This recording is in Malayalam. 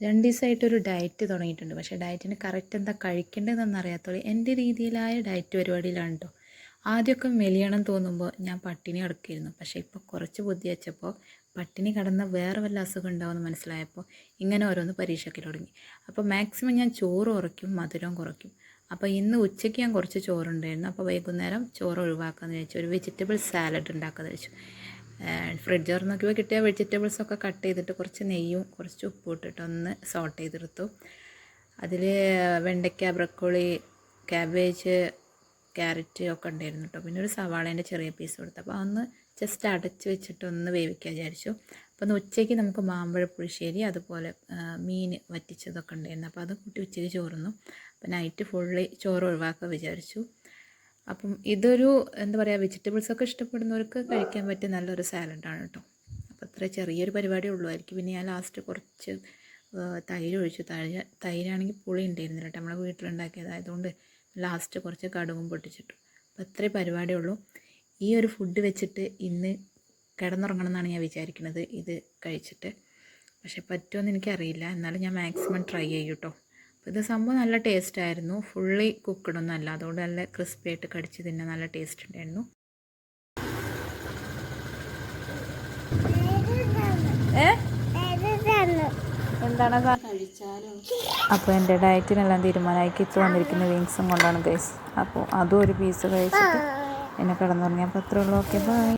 2 ദിവസമായിട്ടൊരു ഡയറ്റ് തുടങ്ങിയിട്ടുണ്ട്. പക്ഷേ ഡയറ്റിന് കറക്റ്റ് എന്താ കഴിക്കേണ്ടതെന്നൊന്നും അറിയാത്തോളൂ. എൻ്റെ രീതിയിലായ ഡയറ്റ് പരിപാടിയിലാണ് കേട്ടോ. ആദ്യമൊക്കെ മെലിയണം തോന്നുമ്പോൾ ഞാൻ പട്ടിണി കിടക്കുമായിരുന്നു. പക്ഷേ ഇപ്പോൾ കുറച്ച് ബുദ്ധി വെച്ചപ്പോൾ പട്ടിണി കിടന്ന വേറെ വല്ല അസുഖം ഉണ്ടാവുമെന്ന് മനസ്സിലായപ്പോൾ ഇങ്ങനെ ഓരോന്ന് പരീക്ഷയ്ക്ക് തുടങ്ങി. അപ്പോൾ മാക്സിമം ഞാൻ ചോറ് കുറയ്ക്കും, മധുരം കുറയ്ക്കും. അപ്പോൾ ഇന്ന് ഉച്ചയ്ക്ക് ഞാൻ കുറച്ച് ചോറുണ്ടായിരുന്നു. അപ്പോൾ വൈകുന്നേരം ചോറ് ഒഴിവാക്കാമെന്ന് വെച്ചു. ഒരു വെജിറ്റബിൾ സാലഡ് ഉണ്ടാക്കാമെന്ന് വെച്ചു. ഫ്രിഡ്ജ് തുറന്ന് നോക്കിയപ്പോൾ കിട്ടിയ വെജിറ്റബിൾസൊക്കെ കട്ട് ചെയ്തിട്ട് കുറച്ച് നെയ്യും കുറച്ച് ഉപ്പും ഇട്ടിട്ട് ഒന്ന് സോട്ട് ചെയ്തെടുത്തു. അതിൽ വെണ്ടയ്ക്ക, ബ്രക്കോളി, ക്യാബേജ്, ക്യാരറ്റ് ഒക്കെ ഉണ്ടായിരുന്നു കേട്ടോ. പിന്നെ ഒരു സവാളേൻ്റെ ചെറിയ പീസ് കൊടുത്തു. അപ്പോൾ അതൊന്ന് ജസ്റ്റ് അടച്ച് വെച്ചിട്ട് ഒന്ന് വേവിക്കാൻ വിചാരിച്ചു. അപ്പോൾ ഒന്ന് ഉച്ചയ്ക്ക് നമുക്ക് മാമ്പഴ പുളിശ്ശേരി അതുപോലെ മീൻ വറ്റിച്ചതൊക്കെ ഉണ്ടായിരുന്നു. അപ്പോൾ അത് കൂട്ടി ഉച്ചയ്ക്ക് ചോറുന്നു. അപ്പോൾ നൈറ്റ് ഫുള്ളി ചോറ് ഒഴിവാക്കാൻ വിചാരിച്ചു. അപ്പം ഇതൊരു എന്താ പറയുക, വെജിറ്റബിൾസൊക്കെ ഇഷ്ടപ്പെടുന്നവർക്ക് കഴിക്കാൻ പറ്റിയ നല്ലൊരു സാലഡാണ് കേട്ടോ. അപ്പോൾ അത്ര ചെറിയൊരു പരിപാടിയേ ഉള്ളൂ. പിന്നെ ഞാൻ ലാസ്റ്റ് കുറച്ച് തൈര് ഒഴിച്ചു. തൈരാണെങ്കിൽ പുളി ഉണ്ടായിരുന്നില്ല കേട്ടോ, നമ്മളെ വീട്ടിലുണ്ടാക്കിയതായതുകൊണ്ട് ലാസ്റ്റ് കുറച്ച് കടുകും പൊട്ടിച്ചിട്ടു. അപ്പോൾ അത്രേ പരിപാടിയുള്ളൂ. ഈ ഒരു ഫുഡ് വെച്ചിട്ട് ഇന്ന് കിടന്നുറങ്ങണം എന്നാണ് ഞാൻ വിചാരിക്കുന്നത്, ഇത് കഴിച്ചിട്ട്. പക്ഷേ പറ്റുമെന്ന് എനിക്കറിയില്ല, എന്നാലും ഞാൻ മാക്സിമം ട്രൈ ചെയ്യും കേട്ടോ. അപ്പോൾ ഇത് സംഭവം നല്ല ടേസ്റ്റ് ആയിരുന്നു. ഫുള്ളി കുക്കഡൊന്നും അല്ല, അതുകൊണ്ട് നല്ല ക്രിസ്പി ആയിട്ട് കടിച്ച് തിന്നെ നല്ല ടേസ്റ്റ് ഉണ്ടായിരുന്നു. എന്താണ് അപ്പോൾ എൻ്റെ ഡയറ്റിനെല്ലാം തീരുമാനമായി. കിച്ച് വന്നിരിക്കുന്ന വിങ്സും കൊണ്ടാണ് ഗൈസ്. അപ്പോൾ അതും ഒരു പീസ് കഴിച്ചിട്ട് എന്നെ കിടന്നുറങ്ങി. അപ്പോൾ അത്രേ ഉള്ളൂ. Okay, by.